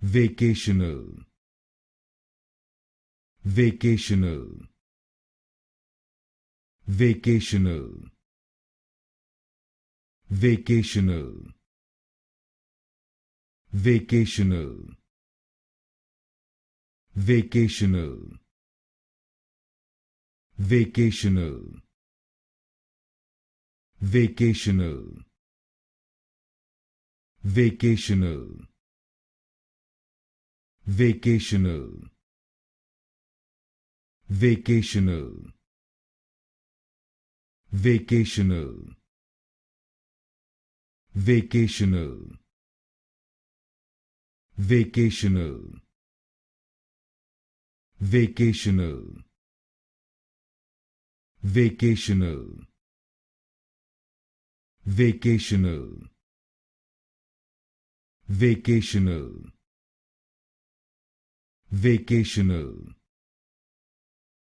Vacational. Vacational. Vacational. Vacational. Vacational. Vacational. Vacational. Vacational. Vacational. Vacational. Vacational. Vacational. Vacational. Vacational. Vacational. Vacational. Vacational. Vacational. Vacational.